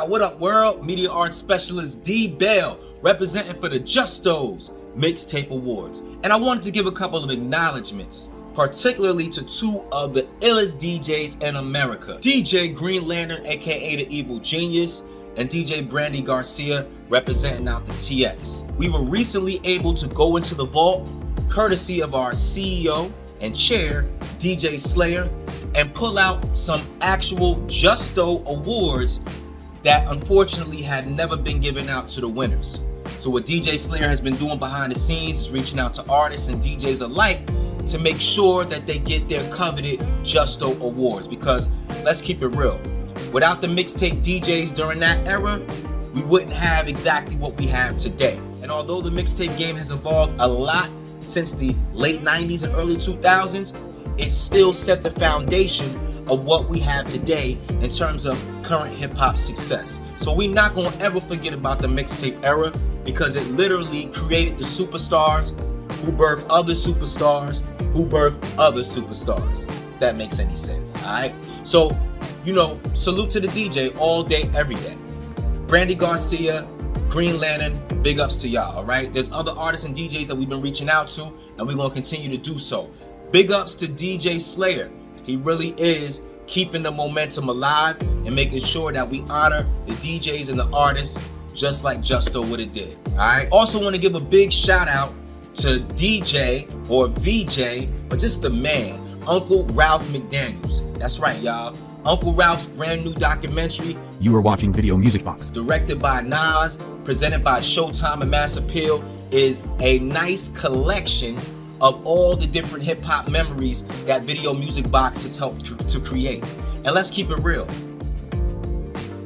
What up, world? Media Arts Specialist D.Bail, representing for the Justo's Mixtape Awards. And I wanted to give a couple of acknowledgements, particularly to two of the illest DJs in America. DJ Green Lantern, aka The Evil Genius, and DJ Brandi Garcia, representing out the TX. We were recently able to go into the vault, courtesy of our CEO and chair, DJ Slayer, and pull out some actual Justo awards that unfortunately had never been given out to the winners. So what DJ Slayer has been doing behind the scenes is reaching out to artists and DJs alike to make sure that they get their coveted Justo awards, because let's keep it real, without the mixtape DJs during that era, we wouldn't have exactly what we have today. And although the mixtape game has evolved a lot since the late 90s and early 2000s, it still set the foundation of what we have today in terms of current hip-hop success. So we're not going to ever forget about the mixtape era, because it literally created the superstars who birthed other superstars who birthed other superstars, if that makes any sense. All right, so salute to the DJ all day, every day. Brandi Garcia, Green Lantern, big ups to y'all. All right, there's other artists and DJs that we've been reaching out to, and we're going to continue to do so. Big ups to DJ Slayer. He really is keeping the momentum alive and making sure that we honor the DJs and the artists just like Justo would have did. All right. Also want to give a big shout out to DJ or VJ, or just the man, Uncle Ralph McDaniels. That's right, y'all. Uncle Ralph's brand new documentary, You are watching Video Music Box, directed by Nas, presented by Showtime and Mass Appeal, is a nice collection of all the different hip-hop memories that Video Music Box has helped to create. And let's keep it real,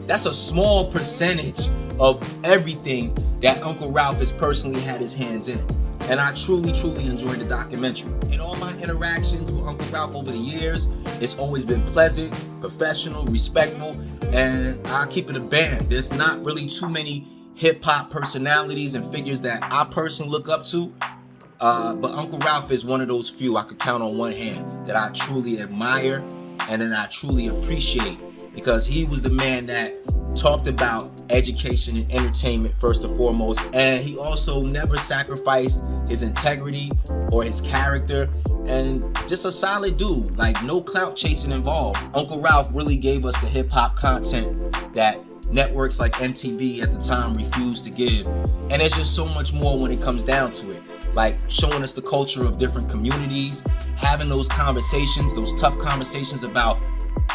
that's a small percentage of everything that Uncle Ralph has personally had his hands in. And I truly enjoyed the documentary. In all my interactions with Uncle Ralph over the years, it's always been pleasant, professional, respectful, and I'll keep it a band. There's not really too many hip-hop personalities and figures that I personally look up to, but Uncle Ralph is one of those few I could count on one hand that I truly admire and that I truly appreciate, because he was the man that talked about education and entertainment first and foremost, and he also never sacrificed his integrity or his character, and just a solid dude, like no clout chasing involved. Uncle Ralph really gave us the hip-hop content that networks like MTV at the time refused to give, and there's just so much more when it comes down to it, like showing us the culture of different communities, having those conversations, those tough conversations about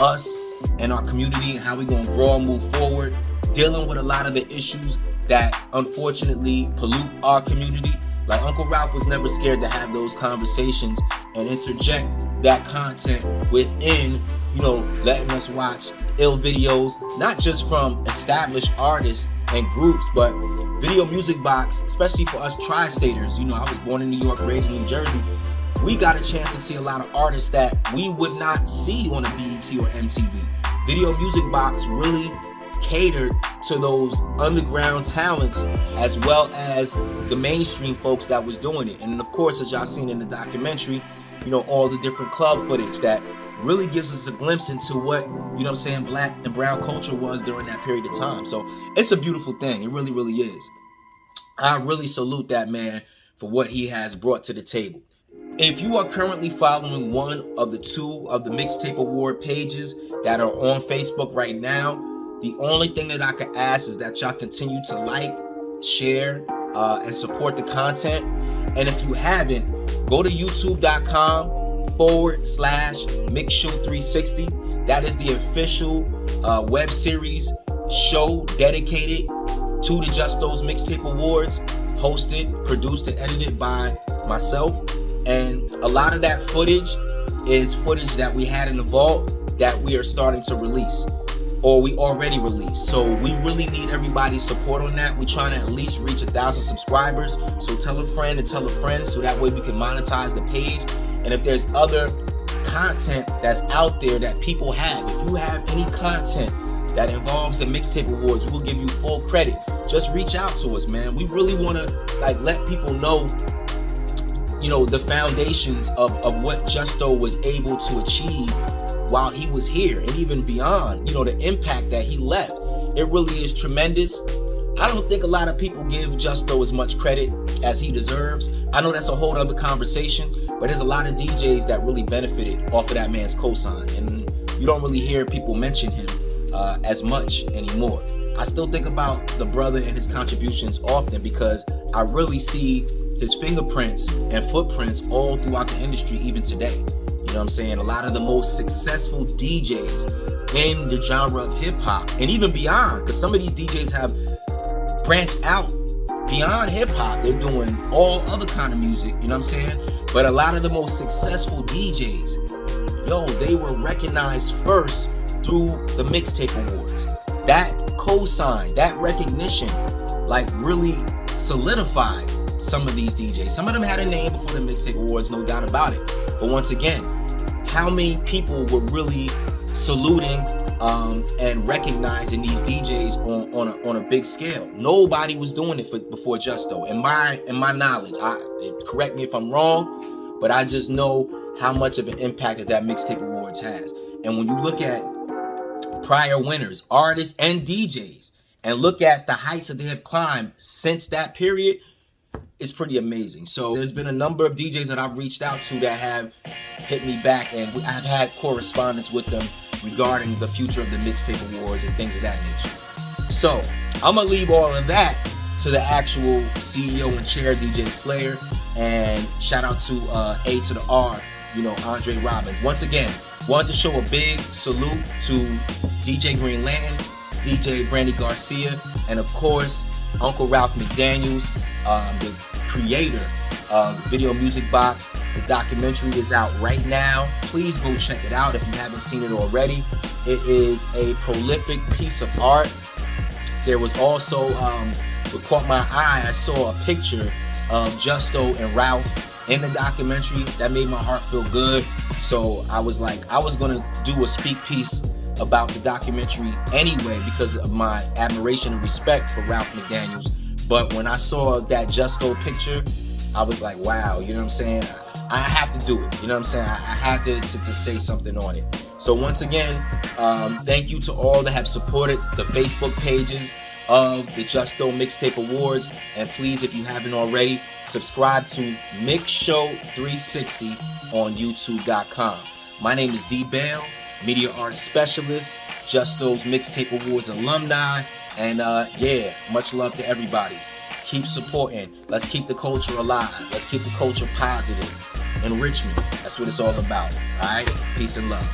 us and our community and how we're going to grow and move forward, dealing with a lot of the issues that unfortunately pollute our community. Like Uncle Ralph was never scared to have those conversations and interject that content within, letting us watch ill videos, not just from established artists and groups, but Video Music Box, especially for us tri-staters. I was born in New York, raised in New Jersey. We got a chance to see a lot of artists that we would not see on a BET or MTV. Video Music Box really catered to those underground talents as well as the mainstream folks that was doing it. And of course, as y'all seen in the documentary, all the different club footage that really gives us a glimpse into what, black and brown culture was during that period of time. So it's a beautiful thing. It really is. I really salute that man for what he has brought to the table. If you are currently following one of the two of the Mixtape Award pages that are on Facebook right now, the only thing that I can ask is that y'all continue to like, share, and support the content. And if you haven't, go to youtube.com/MixShow360. That is the official web series show dedicated to the Justo's Mixtape Awards, hosted, produced, and edited by myself. And a lot of that footage is footage that we had in the vault that we are starting to release, or we already released. So we really need everybody's support on that. We're trying to at least reach 1,000 subscribers. So tell a friend and tell a friend, so that way we can monetize the page. And if there's other content that's out there that people have, if you have any content that involves the Mixtape Awards, we'll give you full credit. Just reach out to us, man. We really want to let people know the foundations of what Justo was able to achieve while he was here, and even beyond, the impact that he left. It really is tremendous. I don't think a lot of people give Justo as much credit as he deserves. I know that's a whole other conversation, but there's a lot of DJs that really benefited off of that man's cosign, and you don't really hear people mention him as much anymore. I still think about the brother and his contributions often because I really see his fingerprints and footprints all throughout the industry even today. You know what I'm saying? A lot of the most successful DJs in the genre of hip hop and even beyond, because some of these DJs have branched out beyond hip hop. They're doing all other kind of music, you know what I'm saying? But a lot of the most successful DJs, yo, they were recognized first through the Mixtape Awards. That cosign, that recognition, like really solidified some of these DJs. Some of them had a name before the Mixtape Awards, no doubt about it. But once again, how many people were really saluting and recognizing these DJs on a big scale? Nobody was doing it before Justo. In my knowledge, correct me if I'm wrong, but I just know how much of an impact that Mixtape Awards has. And when you look at prior winners, artists and DJs, and look at the heights that they have climbed since that period, it's pretty amazing. So there's been a number of DJs that I've reached out to that have hit me back, and I've had correspondence with them regarding the future of the Mixtape Awards and things of that nature. So I'm gonna leave all of that to the actual CEO and chair, DJ Slayer, and shout out to A to the R, you know, Andre Robbins. Once again, wanted to show a big salute to DJ Green Lantern, DJ Brandi Garcia, and of course Uncle Ralph McDaniels, the creator of Video Music Box. The documentary is out right now. Please go check it out if you haven't seen it already. It is a prolific piece of art. There was also, what caught my eye, I saw a picture of Justo and Ralph in the documentary. That made my heart feel good. So I was like, I was gonna do a speak piece about the documentary anyway because of my admiration and respect for Ralph McDaniels. But when I saw that Justo picture, I was like, wow, you know what I'm saying? I have to do it, you know what I'm saying? I had to say something on it. So once again, thank you to all that have supported the Facebook pages of the Justo Mixtape Awards. And please, if you haven't already, subscribe to Mix Show 360 on YouTube.com. My name is D.Bail, Media Arts Specialist, Justo's Mixtape Awards alumni, and yeah, much love to everybody. Keep supporting. Let's keep the culture alive. Let's keep the culture positive. Enrichment. That's what it's all about. All right? Peace and love.